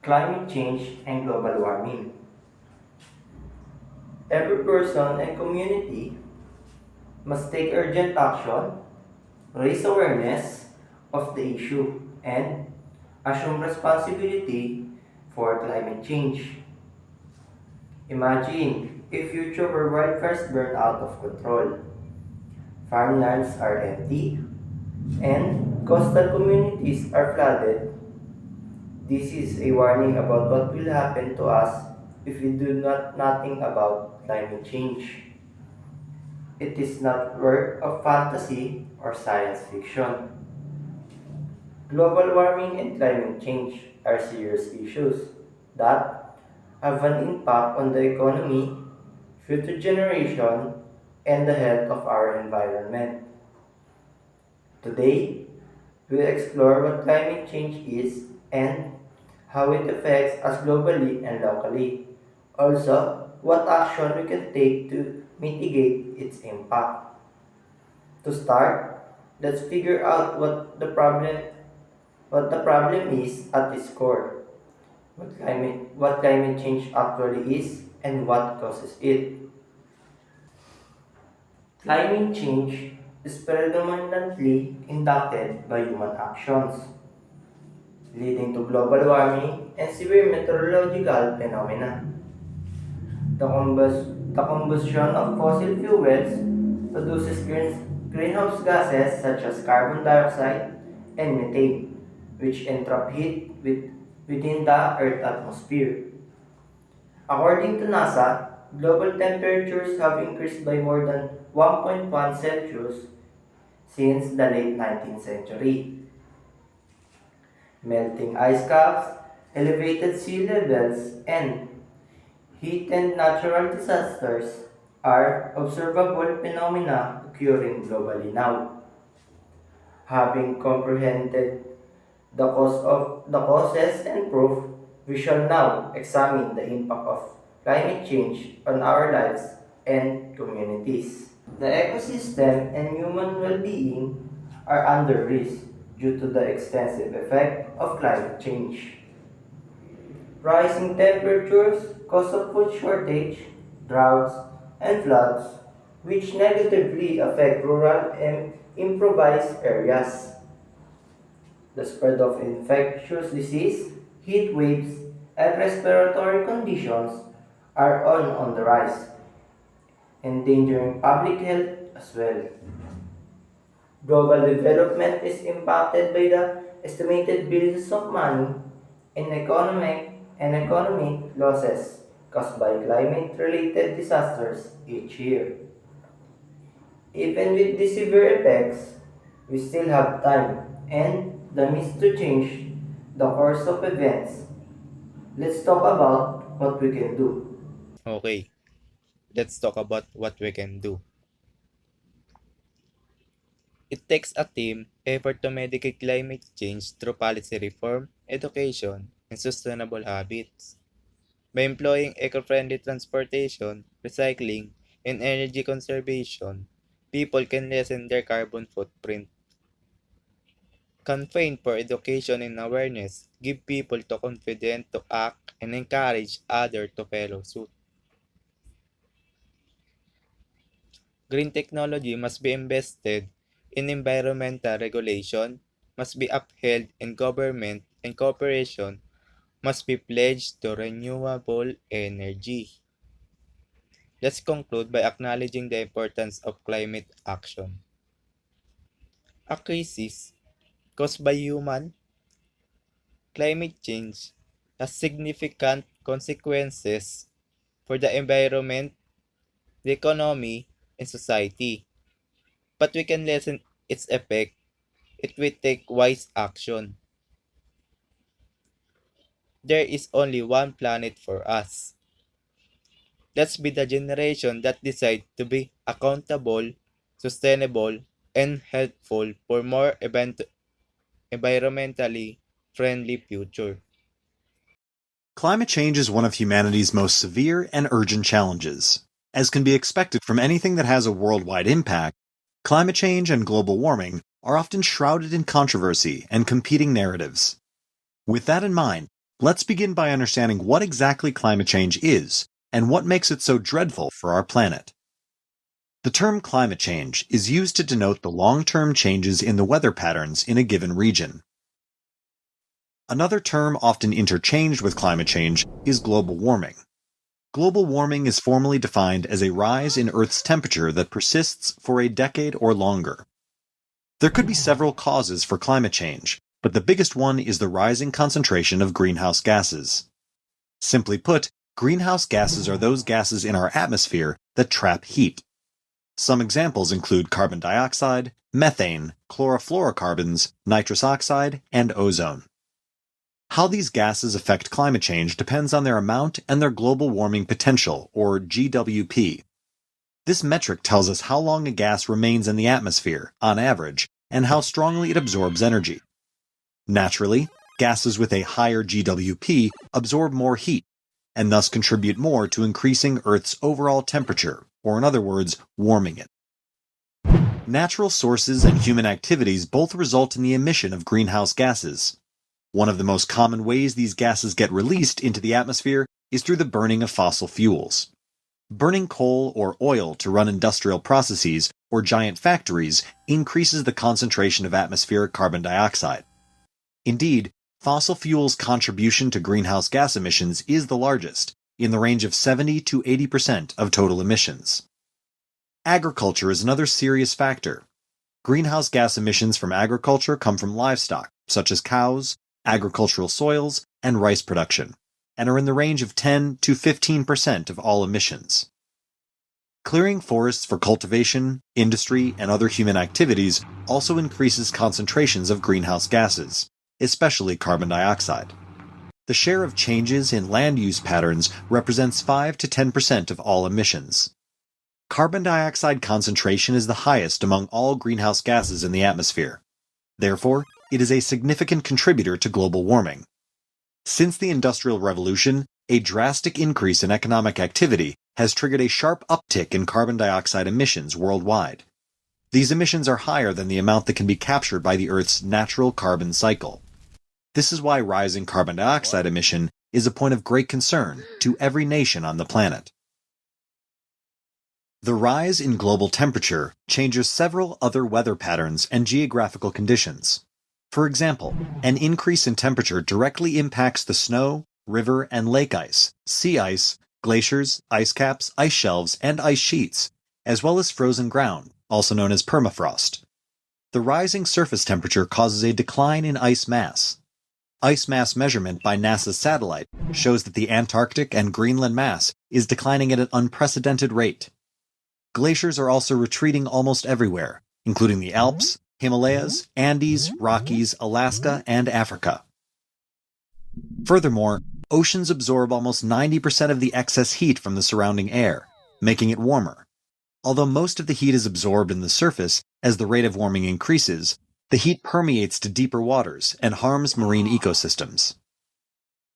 Climate change and global warming. Every person and community must take urgent action, raise awareness of the issue, and assume responsibility for climate change. Imagine a future where wildfires burn out of control, farmlands are empty, and coastal communities are flooded. This is a warning about what will happen to us if we do not nothing about climate change. It is not work of fantasy or science fiction. Global warming and climate change are serious issues that have an impact on the economy, future generation, and the health of our environment. Today, we'll explore what climate change is and how it affects us globally and locally. Also, what action we can take to mitigate its impact. To start, let's figure out what the problem is at its core, what climate change actually is and what causes it. Climate change is predominantly induced by human actions, leading to global warming and severe meteorological phenomena. The combustion of fossil fuels produces greenhouse gases such as carbon dioxide and methane, which entrap heat within the Earth's atmosphere. According to NASA, global temperatures have increased by more than 1.1 Celsius since the late 19th century. Melting ice caps, elevated sea levels, and heat and natural disasters are observable phenomena occurring globally now. Having comprehended the causes and proof, we shall now examine the impact of climate change on our lives and communities. The ecosystem and human well-being are under risk due to the extensive effect of climate change. Rising temperatures cause of food shortage, droughts, and floods, which negatively affect rural and improvised areas. The spread of infectious disease, heat waves, and respiratory conditions are on the rise, endangering public health as well. Global development is impacted by the estimated billions of money in economic losses caused by climate-related disasters each year. Even with these severe effects, we still have time and the means to change the course of events. Let's talk about what we can do. Okay, let's talk about what we can do. It takes a team effort to mitigate climate change through policy reform, education, and sustainable habits. By employing eco-friendly transportation, recycling, and energy conservation, people can lessen their carbon footprint. Campaign for education and awareness give people to confident to act and encourage others to follow suit. Green technology must be invested in environmental regulation, must be upheld in government and cooperation must be pledged to renewable energy. Let's conclude by acknowledging the importance of climate action. A crisis caused by human climate change has significant consequences for the environment, the economy, and society. But we can lessen its effect if we take wise action. There is only one planet for us. Let's be the generation that decide to be accountable, sustainable, and helpful for more environmentally friendly future. Climate change is one of humanity's most severe and urgent challenges. As can be expected from anything that has a worldwide impact, climate change and global warming are often shrouded in controversy and competing narratives. With that in mind, Let's begin by understanding what exactly climate change is and what makes it so dreadful for our planet. The term climate change is used to denote the long-term changes in the weather patterns in a given region. Another term often interchanged with climate change is global warming. Global warming is formally defined as a rise in Earth's temperature that persists for a decade or longer. There could be several causes for climate change, but the biggest one is the rising concentration of greenhouse gases. Simply put, greenhouse gases are those gases in our atmosphere that trap heat. Some examples include carbon dioxide, methane, chlorofluorocarbons, nitrous oxide, and ozone. How these gases affect climate change depends on their amount and their global warming potential, or GWP. This metric tells us how long a gas remains in the atmosphere, on average, and how strongly it absorbs energy. Naturally, gases with a higher GWP absorb more heat, and thus contribute more to increasing Earth's overall temperature, or in other words, warming it. Natural sources and human activities both result in the emission of greenhouse gases. One of the most common ways these gases get released into the atmosphere is through the burning of fossil fuels. Burning coal or oil to run industrial processes or giant factories increases the concentration of atmospheric carbon dioxide. Indeed, fossil fuels' contribution to greenhouse gas emissions is the largest, in the range of 70 to 80% of total emissions. Agriculture is another serious factor. Greenhouse gas emissions from agriculture come from livestock, such as cows, agricultural soils, and rice production, and are in the range of 10 to 15% of all emissions. Clearing forests for cultivation, industry, and other human activities also increases concentrations of greenhouse gases, especially carbon dioxide. The share of changes in land use patterns represents 5 to 10% of all emissions. Carbon dioxide concentration is the highest among all greenhouse gases in the atmosphere. Therefore, it is a significant contributor to global warming. Since the Industrial Revolution, a drastic increase in economic activity has triggered a sharp uptick in carbon dioxide emissions worldwide. These emissions are higher than the amount that can be captured by the Earth's natural carbon cycle. This is why rising carbon dioxide emission is a point of great concern to every nation on the planet. The rise in global temperature changes several other weather patterns and geographical conditions. For example, an increase in temperature directly impacts the snow, river, and lake ice, sea ice, glaciers, ice caps, ice shelves, and ice sheets, as well as frozen ground, also known as permafrost. The rising surface temperature causes a decline in ice mass. Ice mass measurement by NASA's satellite shows that the Antarctic and Greenland mass is declining at an unprecedented rate. Glaciers are also retreating almost everywhere, including the Alps, Himalayas, Andes, Rockies, Alaska, and Africa. Furthermore, oceans absorb almost 90% of the excess heat from the surrounding air, making it warmer. Although most of the heat is absorbed in the surface, as the rate of warming increases, the heat permeates to deeper waters and harms marine ecosystems.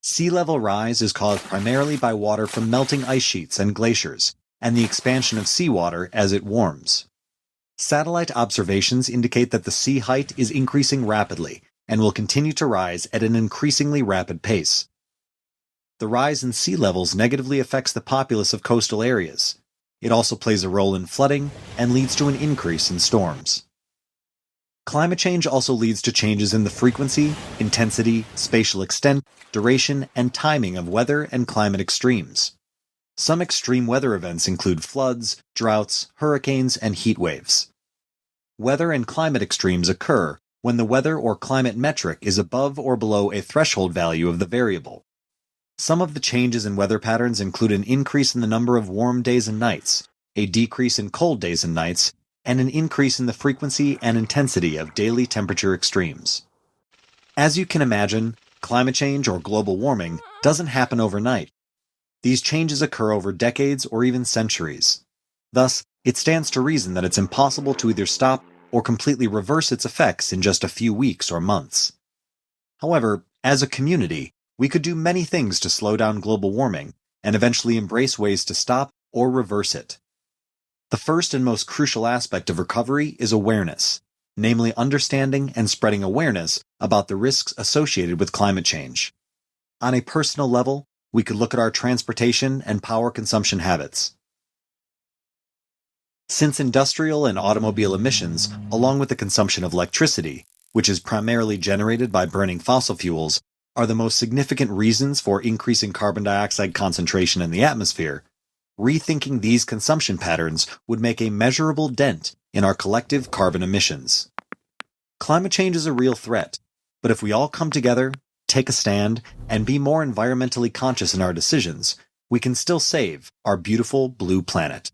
Sea level rise is caused primarily by water from melting ice sheets and glaciers, and the expansion of seawater as it warms. Satellite observations indicate that the sea height is increasing rapidly and will continue to rise at an increasingly rapid pace. The rise in sea levels negatively affects the populace of coastal areas. It also plays a role in flooding and leads to an increase in storms. Climate change also leads to changes in the frequency, intensity, spatial extent, duration, and timing of weather and climate extremes. Some extreme weather events include floods, droughts, hurricanes, and heat waves. Weather and climate extremes occur when the weather or climate metric is above or below a threshold value of the variable. Some of the changes in weather patterns include an increase in the number of warm days and nights, a decrease in cold days and nights, and an increase in the frequency and intensity of daily temperature extremes. As you can imagine, climate change or global warming doesn't happen overnight. These changes occur over decades or even centuries. Thus, it stands to reason that it's impossible to either stop or completely reverse its effects in just a few weeks or months. However, as a community, we could do many things to slow down global warming and eventually embrace ways to stop or reverse it. The first and most crucial aspect of recovery is awareness, namely understanding and spreading awareness about the risks associated with climate change. On a personal level, we could look at our transportation and power consumption habits. Since industrial and automobile emissions, along with the consumption of electricity, which is primarily generated by burning fossil fuels, are the most significant reasons for increasing carbon dioxide concentration in the atmosphere, rethinking these consumption patterns would make a measurable dent in our collective carbon emissions. Climate change is a real threat, but if we all come together, take a stand, and be more environmentally conscious in our decisions, we can still save our beautiful blue planet.